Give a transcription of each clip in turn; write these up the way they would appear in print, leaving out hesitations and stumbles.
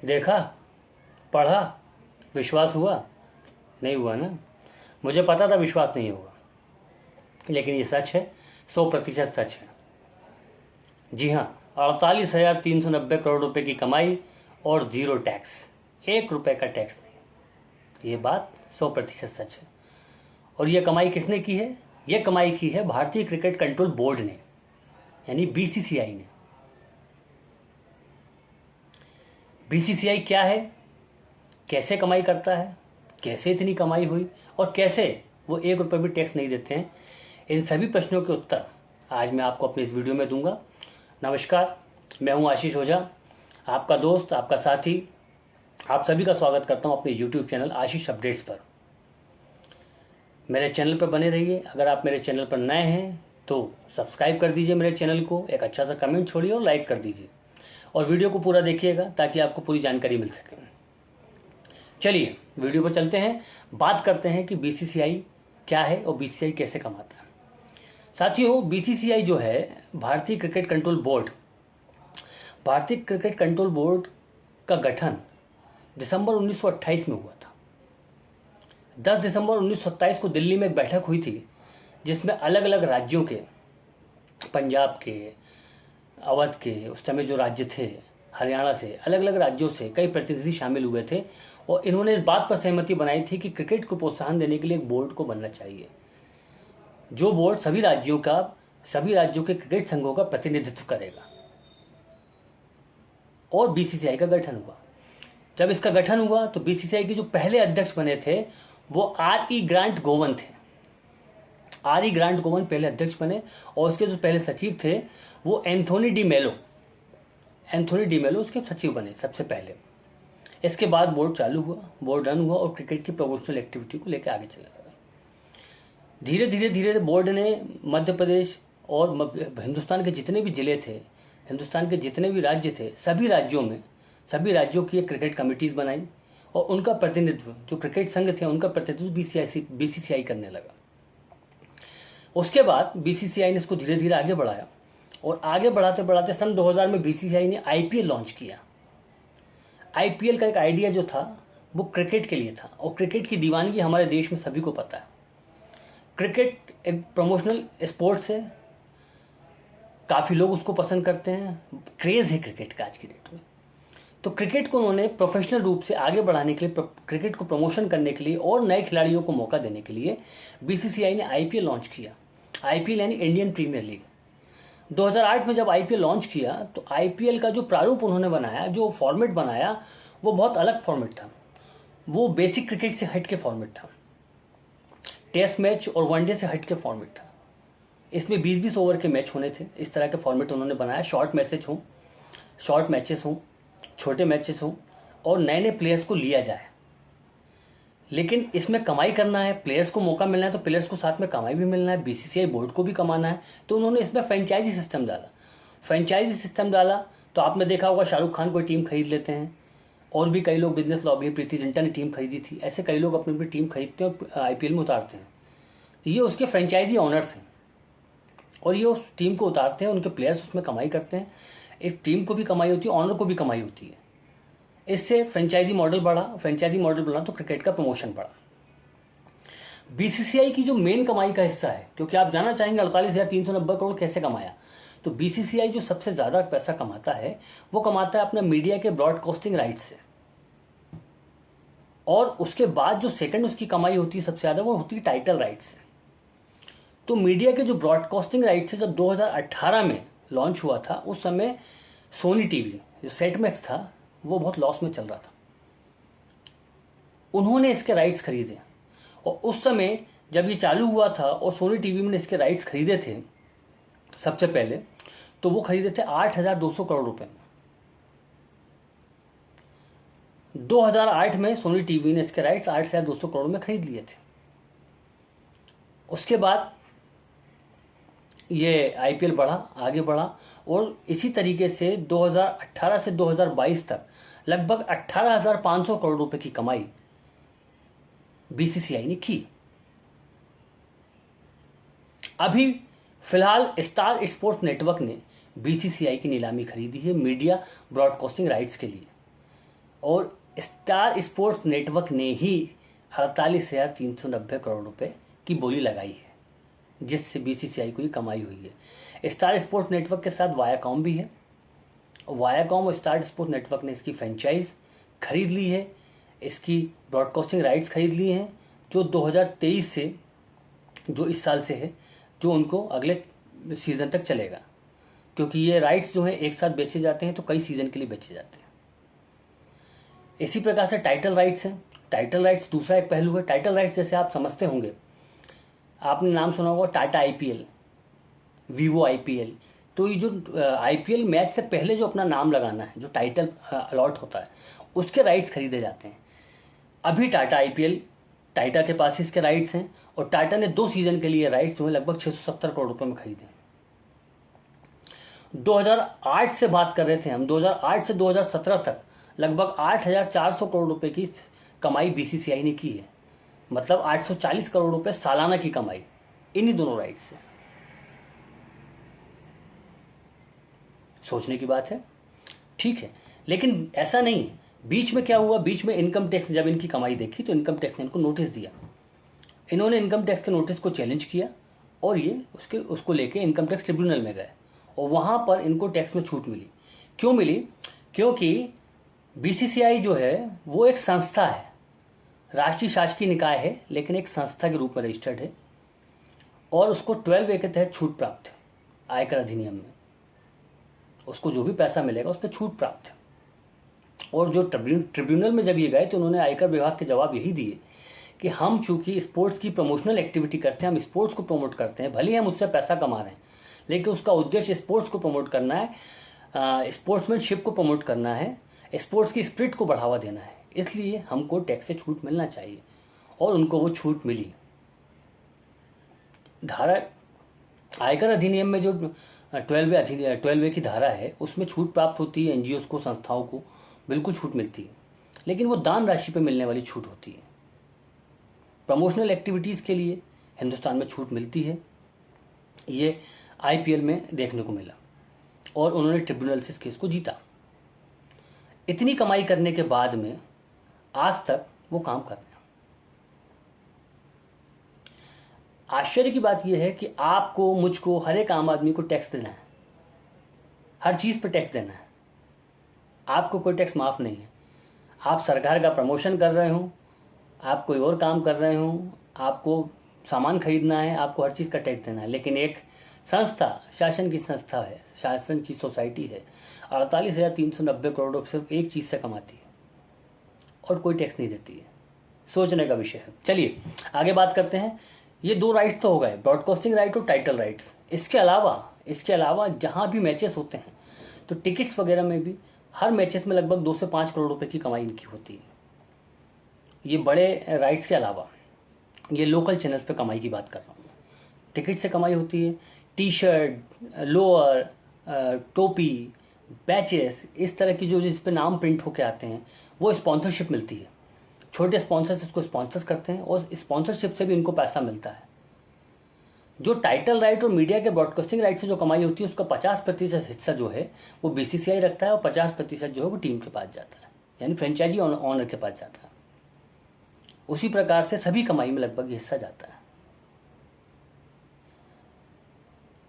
देखा, पढ़ा, विश्वास हुआ? नहीं हुआ ना। मुझे पता था विश्वास नहीं होगा, लेकिन ये सच है, 100% सच है। जी हाँ, 48,390 रुपये की कमाई और जीरो टैक्स, 1 रुपये का टैक्स नहीं। ये बात 100% सच है। और ये कमाई किसने की है? ये कमाई की है भारतीय क्रिकेट कंट्रोल बोर्ड ने, यानी बीसीसीआई ने। बीसीसीआई क्या है, कैसे कमाई करता है, कैसे इतनी कमाई हुई और कैसे वो 1 रुपये भी टैक्स नहीं देते हैं, इन सभी प्रश्नों के उत्तर आज मैं आपको अपनी इस वीडियो में दूंगा। नमस्कार, मैं हूं आशीष ओझा, आपका दोस्त, आपका साथी। आप सभी का स्वागत करता हूं अपने यूट्यूब चैनल आशीष अपडेट्स पर। मेरे चैनल पर बने रहिए। अगर आप मेरे चैनल पर नए हैं तो सब्सक्राइब कर दीजिए मेरे चैनल को, एक अच्छा सा कमेंट छोड़िए और लाइक कर दीजिए, और वीडियो को पूरा देखिएगा ताकि आपको पूरी जानकारी मिल सके। चलिए वीडियो पर चलते हैं, बात करते हैं कि बीसीसीआई क्या है और बीसीसीआई कैसे कमाता है। साथियों, बीसीसीआई जो है भारतीय क्रिकेट कंट्रोल बोर्ड, भारतीय क्रिकेट कंट्रोल बोर्ड का गठन दिसंबर 1928 में हुआ था। 10 दिसंबर 1927 को दिल्ली में एक बैठक हुई थी जिसमें अलग अलग राज्यों के, पंजाब के, अवध के, उस समय जो राज्य थे, हरियाणा से, अलग अलग राज्यों से कई प्रतिनिधि शामिल हुए थे और इन्होंने इस बात पर सहमति बनाई थी कि क्रिकेट को प्रोत्साहन देने के लिए एक बोर्ड को बनना चाहिए, जो बोर्ड सभी राज्यों के क्रिकेट संघों का प्रतिनिधित्व करेगा। और बीसीसीआई का गठन हुआ। जब इसका गठन हुआ तो बीसीसीआई के जो पहले अध्यक्ष बने थे वो R.E. ग्रांट गोवन थे। R.E. ग्रांट गोवन पहले अध्यक्ष बने और उसके जो पहले सचिव थे वो एंथोनी डी मेलो उसके सचिव बने सबसे पहले। इसके बाद बोर्ड चालू हुआ, बोर्ड रन हुआ और क्रिकेट की प्रमोशनल एक्टिविटी को लेकर आगे चला गया। धीरे धीरे बोर्ड ने मध्य प्रदेश और हिंदुस्तान के जितने भी जिले थे, हिंदुस्तान के जितने भी राज्य थे, सभी राज्यों की एक क्रिकेट कमिटीज़ बनाई और उनका प्रतिनिधित्व, जो क्रिकेट संघ थे उनका प्रतिनिधित्व बीसीसीआई करने लगा। उसके बाद बीसीसीआई ने इसको धीरे धीरे आगे बढ़ाया और आगे बढ़ाते बढ़ाते सन 2000 में बीसीसीआई ने आईपीएल लॉन्च किया। आईपीएल का एक आइडिया जो था वो क्रिकेट के लिए था और क्रिकेट की दीवानगी हमारे देश में सभी को पता है। क्रिकेट एक प्रमोशनल स्पोर्ट्स है, काफ़ी लोग उसको पसंद करते हैं, क्रेज़ है क्रिकेट का आज की डेट में। तो क्रिकेट को उन्होंने प्रोफेशनल रूप से आगे बढ़ाने के लिए, क्रिकेट को प्रमोशन करने के लिए और नए खिलाड़ियों को मौका देने के लिए बीसीसीआई ने आईपीएल लॉन्च किया। आईपीएल यानी इंडियन प्रीमियर लीग। 2008 में जब आईपीएल लॉन्च किया तो आईपीएल का जो प्रारूप उन्होंने बनाया, जो फॉर्मेट बनाया, वो बहुत अलग फॉर्मेट था। वो बेसिक क्रिकेट से हट के फॉर्मेट था, टेस्ट मैच और वनडे से हट के फॉर्मेट था। इसमें 20-20 ओवर के मैच होने थे। इस तरह के फॉर्मेट उन्होंने बनाया। शॉर्ट मैचेस हों, छोटे मैचेस हों और नए नए प्लेयर्स को लिया जाए। लेकिन इसमें कमाई करना है, प्लेयर्स को मौका मिलना है तो प्लेयर्स को साथ में कमाई भी मिलना है, बीसीसीआई बोर्ड को भी कमाना है। तो उन्होंने इसमें फ्रेंचाइजी सिस्टम डाला। तो आपने देखा होगा शाहरुख खान कोई टीम खरीद लेते हैं, और भी कई लोग, बिजनेस लॉबी, प्रीति जिंटा ने टीम खरीदी थी, ऐसे कई लोग अपनी अपनी टीम खरीदते हैं और आईपीएल में उतारते हैं। ये उसके फ्रेंचाइजी ऑनर्स हैं और ये उस टीम को उतारते हैं, उनके प्लेयर्स उसमें कमाई करते हैं। एक टीम को भी कमाई होती है, ऑनर को भी कमाई होती है। इससे फ्रेंचाइजी मॉडल बढ़ा तो क्रिकेट का प्रमोशन बढ़ा। बीसीसीआई की जो मेन कमाई का हिस्सा है, क्योंकि आप जानना चाहेंगे 48,390 करोड़ कैसे कमाया, तो बीसीसीआई जो सबसे ज़्यादा पैसा कमाता है वो कमाता है अपने मीडिया के ब्रॉडकास्टिंग राइट्स से। और उसके बाद जो सेकंड उसकी कमाई होती है सबसे ज़्यादा, वो होती है टाइटल राइट्स से। तो मीडिया के जो ब्रॉडकास्टिंग राइट्स से जब 2018 में लॉन्च हुआ था, उस समय सोनी टीवी, जो सेट मैक्स था, वो बहुत लॉस में चल रहा था। उन्होंने इसके राइट्स खरीदे और उस समय जब ये चालू हुआ था और सोनी टीवी में इसके राइट्स खरीदे थे सबसे पहले, तो वो खरीदे थे 8,200 करोड़ रुपए में। 2008 में सोनी टीवी ने इसके राइट्स 8,200 करोड़ में खरीद लिए थे। उसके बाद ये आईपीएल आगे बढ़ा और इसी तरीके से 2018 से 2022 तक लगभग 18,500 करोड़ रुपए की कमाई बीसीसीआई ने की। अभी फिलहाल स्टार स्पोर्ट्स नेटवर्क ने बीसीसीआई की नीलामी खरीदी है मीडिया ब्रॉडकास्टिंग राइट्स के लिए। और स्टार स्पोर्ट्स नेटवर्क ने ही 48,390 करोड़ रुपए की बोली लगाई है, जिससे बीसीसीआई को ही कमाई हुई है। स्टार स्पोर्ट्स नेटवर्क के साथ वायाकॉम भी है। वायाकॉम और स्टार स्पोर्ट्स नेटवर्क ने इसकी फ्रेंचाइज खरीद ली है, इसकी ब्रॉडकास्टिंग राइट्स खरीद ली हैं, जो 2023 से, जो इस साल से है, जो उनको अगले सीज़न तक चलेगा, क्योंकि ये राइट्स जो हैं एक साथ बेचे जाते हैं तो कई सीज़न के लिए बेचे जाते हैं। इसी प्रकार से टाइटल राइट्स हैं। टाइटल राइट्स दूसरा एक पहलू है। टाइटल राइट्स जैसे आप समझते होंगे, आपने नाम सुना होगा टाटा आईपीएल, वीवो आईपीएल। तो ये जो आईपीएल मैच से पहले जो अपना नाम लगाना है, जो टाइटल अलॉट होता है, उसके राइट्स खरीदे जाते हैं। अभी टाटा आईपीएल, टाटा के पास इसके राइट्स हैं और टाटा ने 2 सीज़न के लिए राइट्स जो है लगभग 670 करोड़ रुपए में खरीदे हैं। 2008 से बात कर रहे थे हम, 2008 से 2017 तक लगभग 8,400 करोड़ रुपए की कमाई बीसीसीआई ने की है। मतलब 840 करोड़ रुपए सालाना की कमाई इन्हीं दोनों राइट्स से। सोचने की बात है, ठीक है। लेकिन ऐसा नहीं है। बीच में क्या हुआ, बीच में इनकम टैक्स जब इनकी कमाई देखी तो इनकम टैक्स ने इनको नोटिस दिया। इन्होंने इनकम टैक्स के नोटिस को चैलेंज किया और ये उसको लेके इनकम टैक्स ट्रिब्यूनल में गए और वहाँ पर इनको टैक्स में छूट मिली। क्यों मिली? क्योंकि बीसीसीआई जो है वो एक संस्था है, राष्ट्रीय शासकीय निकाय है, लेकिन एक संस्था के रूप में रजिस्टर्ड है और उसको 12A के तहत छूट प्राप्त है आयकर अधिनियम में। उसको जो भी पैसा मिलेगा उस पर छूट प्राप्त है। और जो ट्रिब्यूनल में जब ये गए तो उन्होंने आयकर विभाग के जवाब यही दिए कि हम चूंकि स्पोर्ट्स की प्रमोशनल एक्टिविटी करते हैं, हम स्पोर्ट्स को प्रमोट करते हैं, भले ही हम उससे पैसा कमा रहे हैं, लेकिन उसका उद्देश्य स्पोर्ट्स को प्रमोट करना है, स्पोर्ट्समैनशिप को प्रमोट करना है, स्पोर्ट्स की स्पिरिट को बढ़ावा देना है, इसलिए हमको टैक्स से छूट मिलना चाहिए। और उनको वो छूट मिली। धारा आयकर अधिनियम में जो 12A की धारा है उसमें छूट प्राप्त होती है, एनजीओ को, संस्थाओं को बिल्कुल छूट मिलती है, लेकिन वो दान राशि पर मिलने वाली छूट होती है। प्रमोशनल एक्टिविटीज़ के लिए हिंदुस्तान में छूट मिलती है। ये आईपीएल में देखने को मिला और उन्होंने ट्रिब्यूनल से इस केस को जीता। इतनी कमाई करने के बाद में आज तक वो काम कर रहे हैं। आश्चर्य की बात यह है कि आपको, मुझको, हर एक आम आदमी को टैक्स देना है, हर चीज़ पर टैक्स देना है। आपको कोई टैक्स माफ़ नहीं है। आप सरकार का प्रमोशन कर रहे हो, आप कोई और काम कर रहे हो, आपको सामान खरीदना है, आपको हर चीज़ का टैक्स देना है। लेकिन एक संस्था, शासन की संस्था है, शासन की सोसाइटी है, 48,390 करोड़ रुपये सिर्फ एक चीज़ से कमाती है और कोई टैक्स नहीं देती है। सोचने का विषय है। चलिए आगे बात करते हैं। ये 2 राइट्स तो हो गए, ब्रॉडकास्टिंग राइट और टाइटल राइट्स। इसके अलावा जहाँ भी मैचेस होते हैं तो टिकट्स वगैरह में भी हर मैचेस में लगभग 2 से 5 करोड़ रुपए की कमाई इनकी होती है। ये बड़े राइट्स के अलावा ये लोकल चैनल्स पे कमाई की बात कर रहा हूँ। टिकट से कमाई होती है, टी शर्ट, लोअर, टोपी, बैचेस, इस तरह की जो जिस पे नाम प्रिंट होके आते हैं वो स्पॉन्सरशिप मिलती है। छोटे स्पॉन्सर्स इसको स्पॉन्सर्स करते हैं और स्पॉन्सरशिप से भी इनको पैसा मिलता है। जो टाइटल राइट और मीडिया के ब्रॉडकास्टिंग राइट से जो कमाई होती है उसका 50% हिस्सा जो है वो बीसीसीआई रखता है और 50% जो है वो टीम के पास जाता है, यानी फ्रेंचाइजी ऑनर के पास जाता है। उसी प्रकार से सभी कमाई में लगभग हिस्सा जाता है।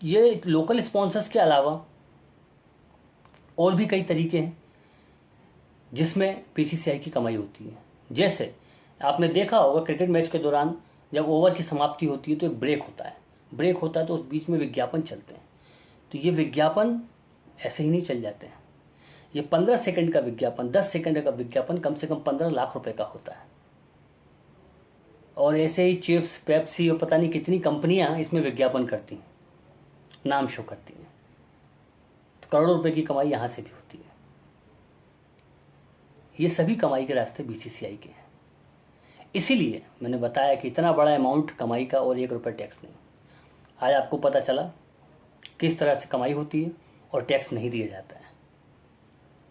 ये लोकल स्पॉन्सर्स के अलावा और भी कई तरीके हैं जिसमें बीसीसीआई की कमाई होती है। जैसे आपने देखा होगा क्रिकेट मैच के दौरान जब ओवर की समाप्ति होती है तो एक ब्रेक होता है तो उस बीच में विज्ञापन चलते हैं। तो ये विज्ञापन ऐसे ही नहीं चल जाते हैं। ये 15 सेकंड का विज्ञापन, 10 सेकंड का विज्ञापन कम से कम 15 लाख रुपए का होता है। और ऐसे ही चिप्स, पेप्सी और पता नहीं कितनी कंपनियां इसमें विज्ञापन करती हैं, नाम शो करती हैं। तो करोड़ों रुपए की कमाई यहाँ से भी होती है। ये सभी कमाई के रास्ते बीसीसीआई के हैं। इसीलिए मैंने बताया कि इतना बड़ा अमाउंट कमाई का और 1 रुपये टैक्स नहीं। आज आपको पता चला किस तरह से कमाई होती है और टैक्स नहीं दिया जाता है।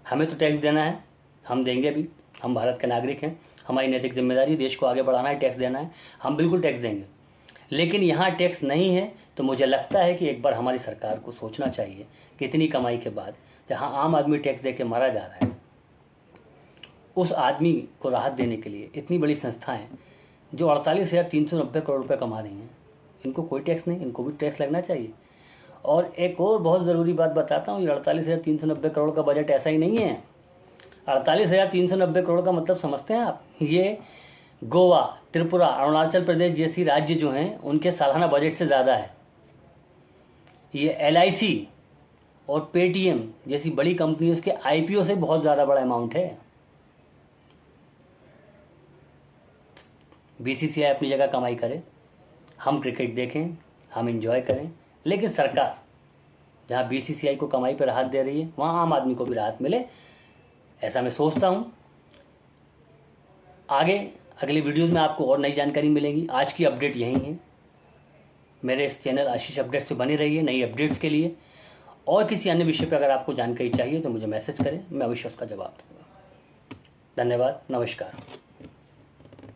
हमें तो टैक्स देना है, हम देंगे भी। हम भारत के नागरिक हैं, हमारी नैतिक जिम्मेदारी देश को आगे बढ़ाना है, टैक्स देना है, हम बिल्कुल टैक्स देंगे। लेकिन यहाँ टैक्स नहीं है तो मुझे लगता है कि एक बार हमारी सरकार को सोचना चाहिए कि इतनी कमाई के बाद जहाँ आम आदमी टैक्स दे के मारा जा रहा है उस आदमी को राहत देने के लिए इतनी बड़ी संस्थाएं जो 48,390 करोड़ रुपए कमा रही हैं, इनको कोई टैक्स नहीं, इनको भी टैक्स लगना चाहिए। और एक और बहुत ज़रूरी बात बताता हूँ, ये 48,390 करोड़ का बजट ऐसा ही नहीं है। 48,390 करोड़ का मतलब समझते हैं आप? ये गोवा, त्रिपुरा, अरुणाचल प्रदेश जैसी राज्य जो हैं उनके सालाना बजट से ज़्यादा है। ये LIC और पेटीएम जैसी बड़ी कंपनियों के IPO से बहुत ज़्यादा बड़ा अमाउंट है। BCCI अपनी जगह कमाई करे, हम क्रिकेट देखें, हम इंजॉय करें, लेकिन सरकार जहाँ BCCI को कमाई पर राहत दे रही है वहाँ आम आदमी को भी राहत मिले, ऐसा मैं सोचता हूँ। आगे अगले वीडियोज़ में आपको और नई जानकारी मिलेगी। आज की अपडेट यही है। मेरे इस चैनल आशीष अपडेट्स पे बने रहिए नई अपडेट्स के लिए। और किसी अन्य विषय पर अगर आपको जानकारी चाहिए तो मुझे मैसेज करें, मैं अवश्य उसका जवाब दूँगा। धन्यवाद, नमस्कार।